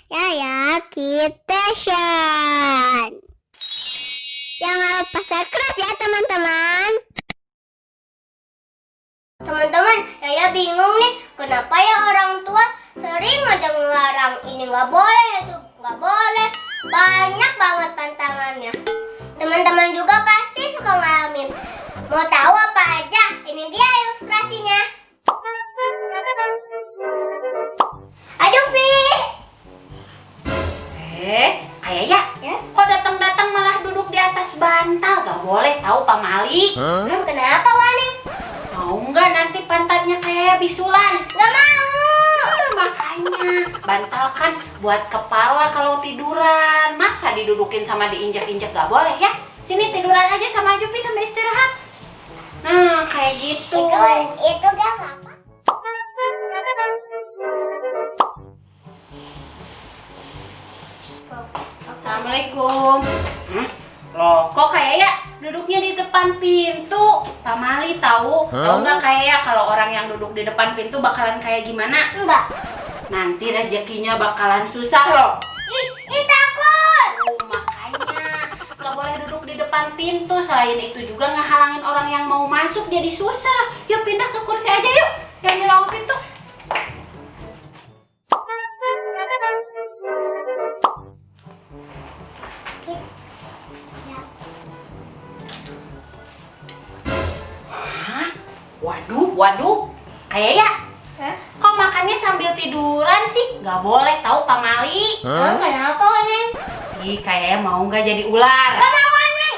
Ya, kita Shan. Jangan lupa subscribe ya teman-teman. Teman-teman, saya bingung nih, kenapa ya orang tua sering aja ngelarang ini nggak boleh, itu nggak boleh. Banyak banget pantangannya. Teman-teman juga pasti suka ngalamin. Mau tahu apa aja? Ini dia ilustrasinya. Ayo, Vi. Ayah ya? Kok datang-datang malah duduk di atas bantal? Gak boleh tahu Pak Mali. Kenapa, Waning? Mau nggak nanti pantatnya kayak bisulan? Nggak mau. Makanya bantal kan buat kepala kalau tiduran. Masa didudukin sama diinjak-injak? Gak boleh ya? Sini tiduran aja sama Jupi sampai istirahat. Nah kayak gitu. Itu gak apa-apa. Assalamualaikum. Loh, kok kayak ya duduknya di depan pintu? Pak Mali tahu? Tahu nggak kayak ya kalau orang yang duduk di depan pintu bakalan kayak gimana? Enggak. Nanti rezekinya bakalan susah loh. Ih, takut. Makanya nggak boleh duduk di depan pintu. Selain itu juga ngehalangin orang yang mau masuk jadi susah. Yuk pindah ke kursi aja yuk, yang di ruang pintu. Hah? Waduh, kayak ya? Hah? Kok makannya sambil tiduran sih? Gak boleh tahu Pak Mali. Kenapa, Waning? Ih, kayaknya mau nggak jadi ular. Gak mau, Waning.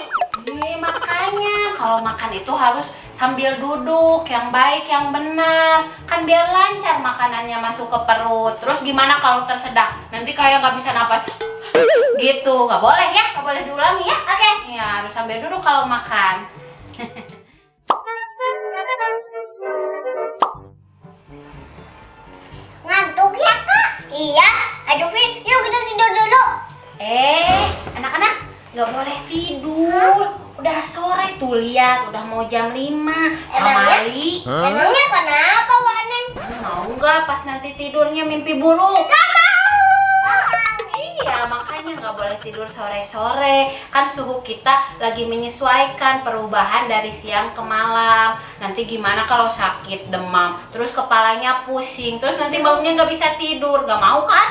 Ih, makanya kalau makan itu harus sambil duduk, yang baik, yang benar. Kan biar lancar makanannya masuk ke perut. Terus gimana kalau tersedak? Nanti kayak nggak bisa napas. Gitu, nggak boleh ya? Nggak boleh diulangi ya? Oke. Iya, harus sambil duduk kalau makan. Ngantuk ya, Kak? Iya. Aduh, Vi, yuk kita tidur dulu. Anak-anak, nggak boleh tidur. Udah sore tuh, lihat. Udah mau jam 5. Mali. Emangnya kenapa, Waning? Mau nggak pas nanti tidurnya mimpi buruk? Gak mau. Iya, makanya nggak boleh tidur sore-sore. Kan suhu kita lagi menyesuaikan perubahan dari siang ke malam. Nanti gimana kalau sakit, demam, terus kepalanya pusing, terus nanti malamnya nggak bisa tidur. Nggak mau kan?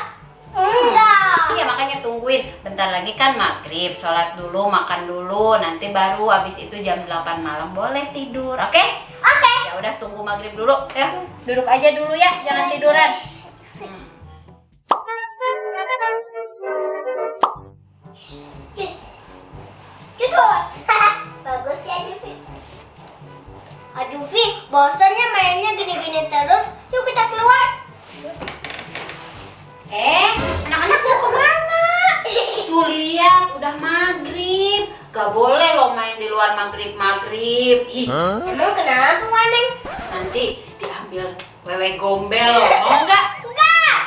Enggak. Iya, makanya tungguin. Bentar lagi kan maghrib, sholat dulu, makan dulu. Nanti baru habis itu jam 8 malam boleh tidur, oke? Oke. Ya udah, tunggu maghrib dulu. Ya, duduk aja dulu ya, jangan tiduran. Cus. Bagus ya, Juvi. Aduh, Vi, bosannya mainnya gini-gini terus. Yuk kita keluar. Anak-anak mau kemana? Tuh lihat, udah maghrib. Gak boleh loh main di luar maghrib. Ih, Emang kenapa, Waning? nanti diambil wewe gombel loh. Mau nggak? Enggak.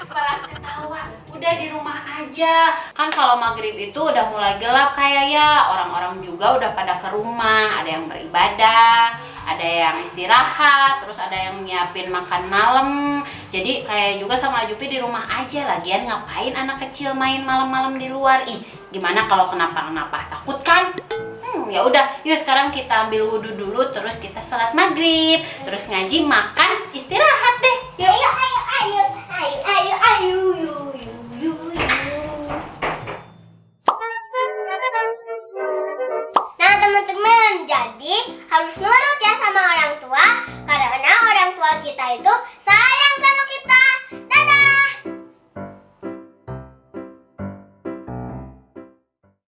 Malah ketawa. Udah di rumah aja. Kan kalau maghrib itu udah mulai gelap kayak ya. Orang-orang juga udah pada ke rumah. Ada yang beribadah, ada yang istirahat, terus ada yang nyiapin makan malam. Jadi kayak juga sama Jupi di rumah aja. Lagian ngapain anak kecil main malam-malam di luar? Ih, gimana kalau kenapa-kenapa? Takut kan? Ya udah, yuk sekarang kita ambil wudhu dulu, terus kita sholat maghrib, terus ngaji, makan, istirahat deh. Yuk. Ayo. Nah, teman-teman, jadi harus nurut ya sama orang tua, karena orang tua kita itu